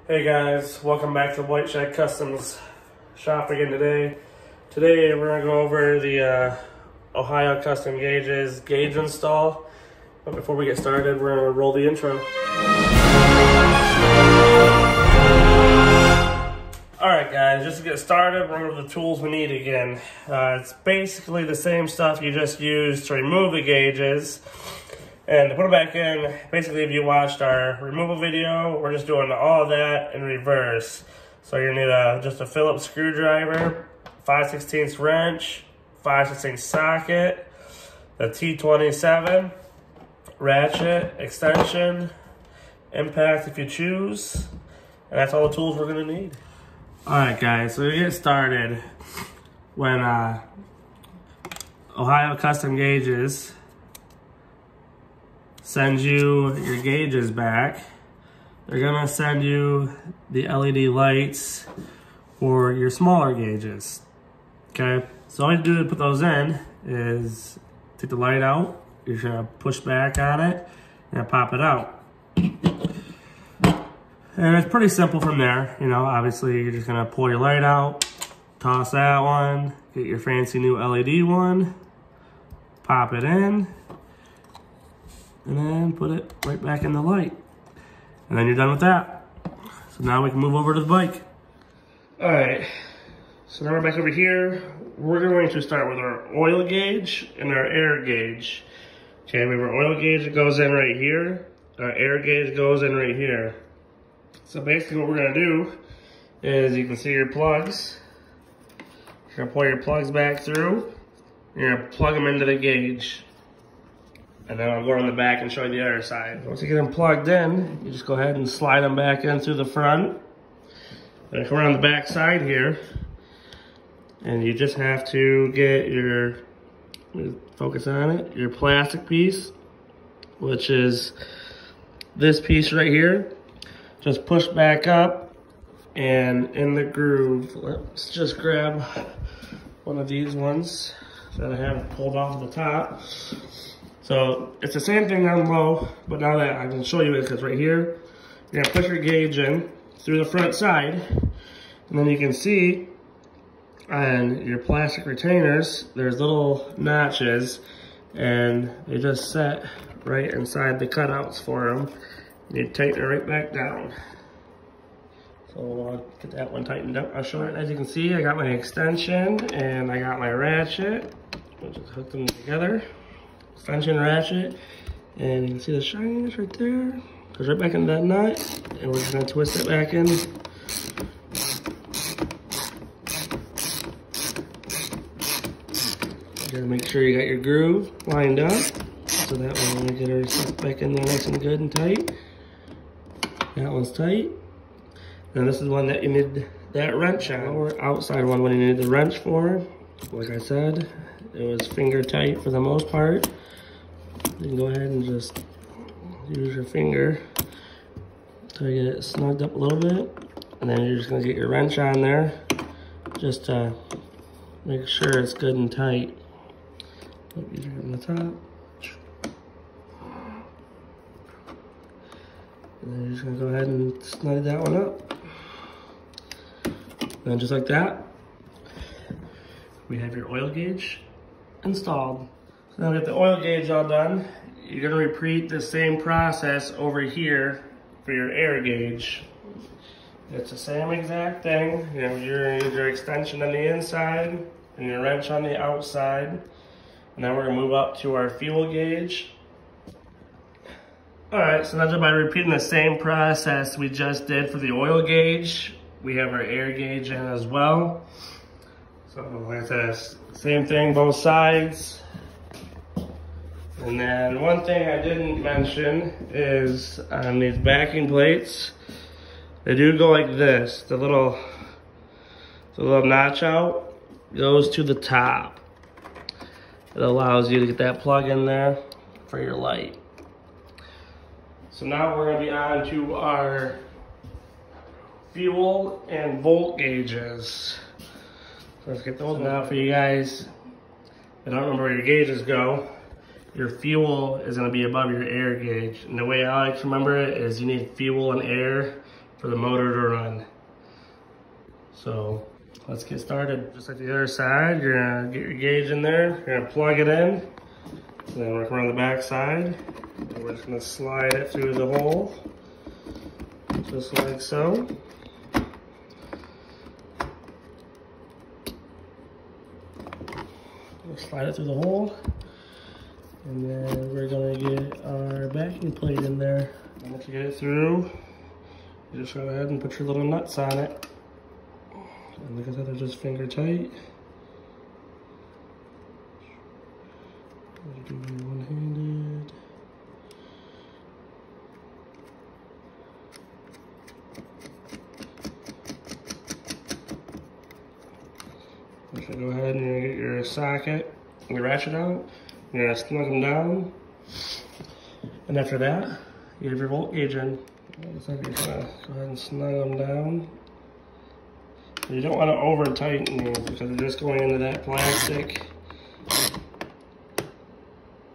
Hey guys, welcome back to White Shack Customs shop again today. Today we're going to go over the Ohio Custom Gauges gauge install. But before we get started, we're going to roll the intro. Alright guys, just to get started, we're over the tools we need again. It's basically the same stuff you just used to remove the gauges. And to put it back in, basically if you watched our removal video, we're just doing all of that in reverse. So you're going to need just a Phillips screwdriver, 5/16 wrench, 5/16 socket, the T27, ratchet, extension, impact if you choose, and that's all the tools we're going to need. Alright guys, so to get started, when Ohio Custom Gauges sends you your gauges back, they're gonna send you the LED lights for your smaller gauges. Okay, so all you do to put those in is take the light out, you're just gonna push back on it and pop it out. And it's pretty simple from there. You know, obviously you're just gonna pull your light out, toss that one, get your fancy new LED one, pop it in, and then put it right back in the light. And then you're done with that. So now we can move over to the bike. All right, so now we're back over here. We're going to start with our oil gauge and our air gauge. Okay, we have our oil gauge that goes in right here. Our air gauge goes in right here. So basically what we're gonna do is, you can see your plugs. You're gonna pull your plugs back through. You're gonna plug them into the gauge. And then I'll go around the back and show you the other side. Once you get them plugged in, you just go ahead and slide them back in through the front. Then come around the back side here. And you just have to get your, focus on it, your plastic piece, which is this piece right here. Just push back up and in the groove. Let's just grab one of these ones that I have pulled off the top. So it's the same thing on low, but now that I can show you it, because right here, you're gonna push your gauge in through the front side, and then you can see on your plastic retainers, there's little notches, and they just set right inside the cutouts for them. You tighten it right back down. So I'll get that one tightened up. I'll show it. As you can see, I got my extension and I got my ratchet. I'll just hook them together. Extension, ratchet, and you can see the shininess right there. Goes right back into that nut, and we're just gonna twist it back in. You gotta make sure you got your groove lined up, so that way when we get her stuck back in there nice and good and tight. That one's tight. Now this is one that you need that wrench on. Or outside one when you need the wrench for. Like I said, it was finger tight for the most part. You can go ahead and just use your finger until you get it snugged up a little bit. And then you're just gonna get your wrench on there just to make sure it's good and tight. These are on the top. And then you're just gonna go ahead and snug that one up. And just like that, we have your oil gauge installed. So now we got the oil gauge all done. You're gonna repeat the same process over here for your air gauge. It's the same exact thing. You know, you're gonna use your extension on the inside and your wrench on the outside. And now we're gonna move up to our fuel gauge. All right, so now just by repeating the same process we just did for the oil gauge, we have our air gauge in as well. So like I said, same thing, both sides. And then one thing I didn't mention is on these backing plates, they do go like this. The little notch out goes to the top. It allows you to get that plug in there for your light. So now we're gonna be on to our fuel and volt gauges. So let's get those now for you guys. I don't remember where your gauges go. Your fuel is gonna be above your air gauge. And the way I like to remember it is you need fuel and air for the motor to run. So let's get started. Just like the other side, you're gonna get your gauge in there, you're gonna plug it in, and then work around the back side. And we're just gonna slide it through the hole, just like so. We'll slide it through the hole, and then we're gonna get our backing plate in there. And once you get it through, you just go ahead and put your little nuts on it. And like I said, they're just finger tight. You do it one-handed. You should go ahead and you're gonna get your socket and your ratchet out. You're gonna snug them down. And after that, you have your volt gauge in. Like I said, you're gonna go ahead and snug them down. You don't want to over tighten these because they're just going into that plastic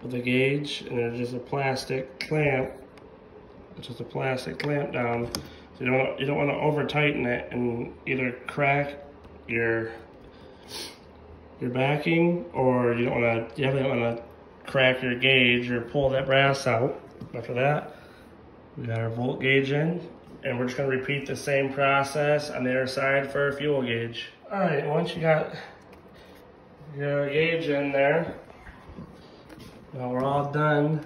with the gauge, and there's just a plastic clamp. It's just a plastic clamp down. So you don't want to over tighten it and either crack your backing, or you definitely don't want to crack your gauge or pull that brass out. After that, we got our volt gauge in. And we're just gonna repeat the same process on the other side for our fuel gauge. All right, once you got your gauge in there, now we're all done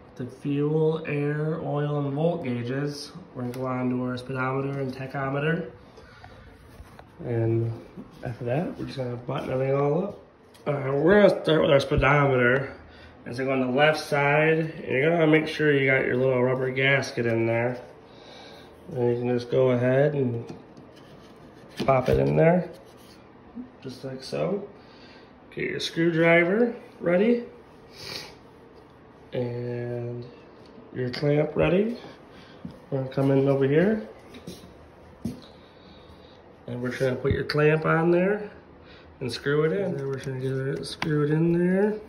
with the fuel, air, oil, and volt gauges. We're gonna go on to our speedometer and tachometer. And after that, we're just gonna button everything all up. All right, we're gonna start with our speedometer. As I go on the left side, and you're gonna make sure you got your little rubber gasket in there. And you can just go ahead and pop it in there, just like so. Get your screwdriver ready, and your clamp ready. We're gonna come in over here, and we're just gonna put your clamp on there and screw it in. And then we're gonna get it screwed in there.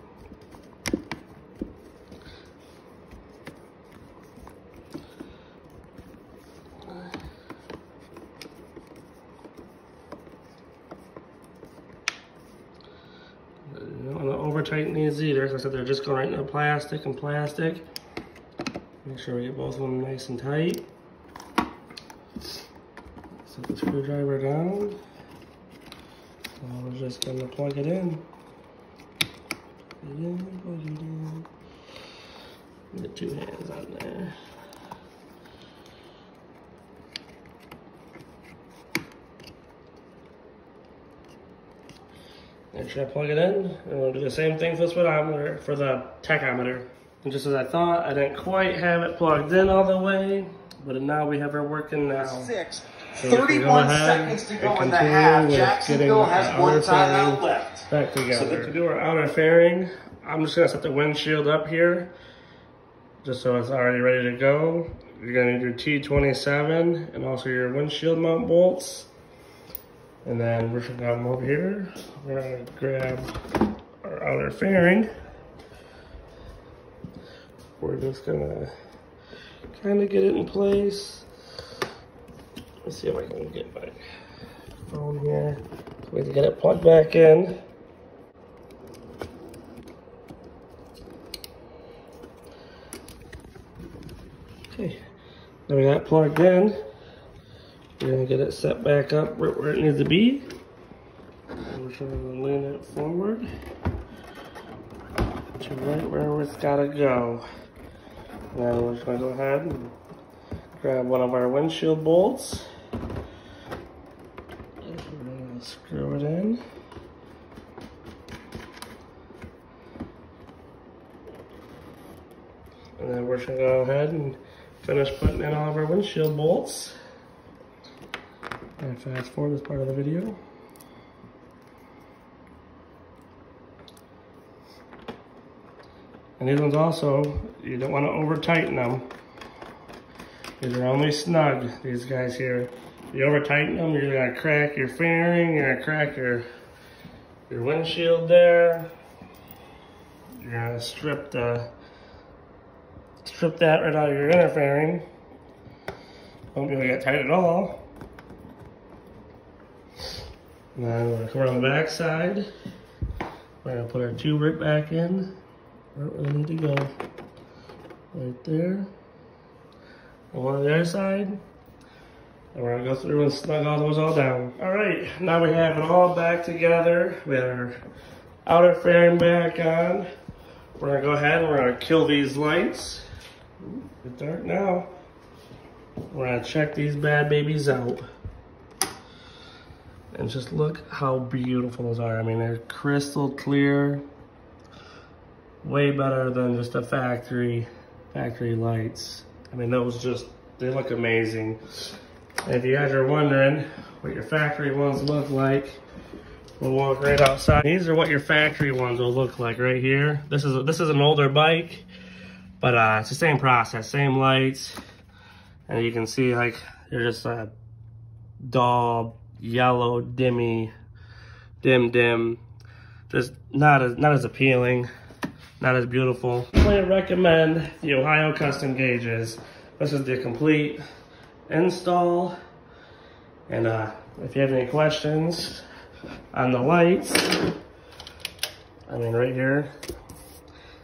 You don't want to over tighten these either. As I said, they're just going right into plastic and plastic. Make sure we get both of them nice and tight. Set the screwdriver down. Now we're just going to plug it in. Plug it in. Get 2 hands on there. And should I plug it in? And we'll do the same thing for the speedometer, for the tachometer. And just as I thought, I didn't quite have it plugged in all the way, but now we have her working now. 31 seconds to go in the half. Jacksonville has one timeout left. Back together. So to do our outer fairing, I'm just gonna set the windshield up here, just so it's already ready to go. You're gonna need your T27 and also your windshield mount bolts. And then we're gonna come over here. We're gonna grab our outer fairing. We're just gonna kind of get it in place. Let's see if I can get my phone here. Wait to get it plugged back in. Okay, now we got it plugged in. We're gonna get it set back up where it needs to be. And we're just gonna lean it forward to right where it's gotta go. Now we're just gonna go ahead and grab one of our windshield bolts. And we're gonna screw it in. And then we're just gonna go ahead and finish putting in all of our windshield bolts. And fast forward this part of the video. And these ones also, you don't want to over tighten them. These are only snug, these guys here. If you over tighten them, you're gonna crack your fairing, you're gonna crack your windshield there. You're gonna strip that right out of your inner fairing. Won't be able to get tight at all. Now we're gonna come around the back side. We're gonna put our tube right back in where it really need to go. Right there. And one on the other side. And we're gonna go through and snug all those all down. All right, now we have it all back together. We have our outer fairing back on. We're gonna go ahead and we're gonna kill these lights. Ooh, it's dark now. We're gonna check these bad babies out. And just look how beautiful those are. I mean, they're crystal clear. Way better than just the factory lights. I mean, those just, they look amazing. And if you guys are wondering what your factory ones look like, we'll walk right outside. These are what your factory ones will look like right here. This is an older bike, but it's the same process, same lights. And you can see like they're just a dull yellow dim. Just not as appealing, not as beautiful. I really recommend the Ohio Custom Gauges. This is the complete install. And if you have any questions on the lights, I mean right here,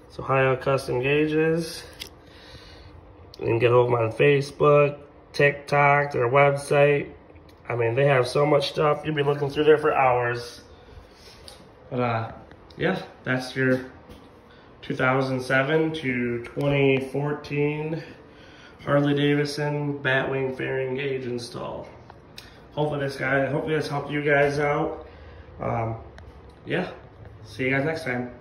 it's Ohio Custom Gauges. You can get hold of them on Facebook, TikTok, their website. I mean, they have so much stuff. You'll be looking through there for hours. But yeah, that's your 2007 to 2014 Harley Davidson batwing fairing gauge install. Hopefully this helped you guys out. Yeah, see you guys next time.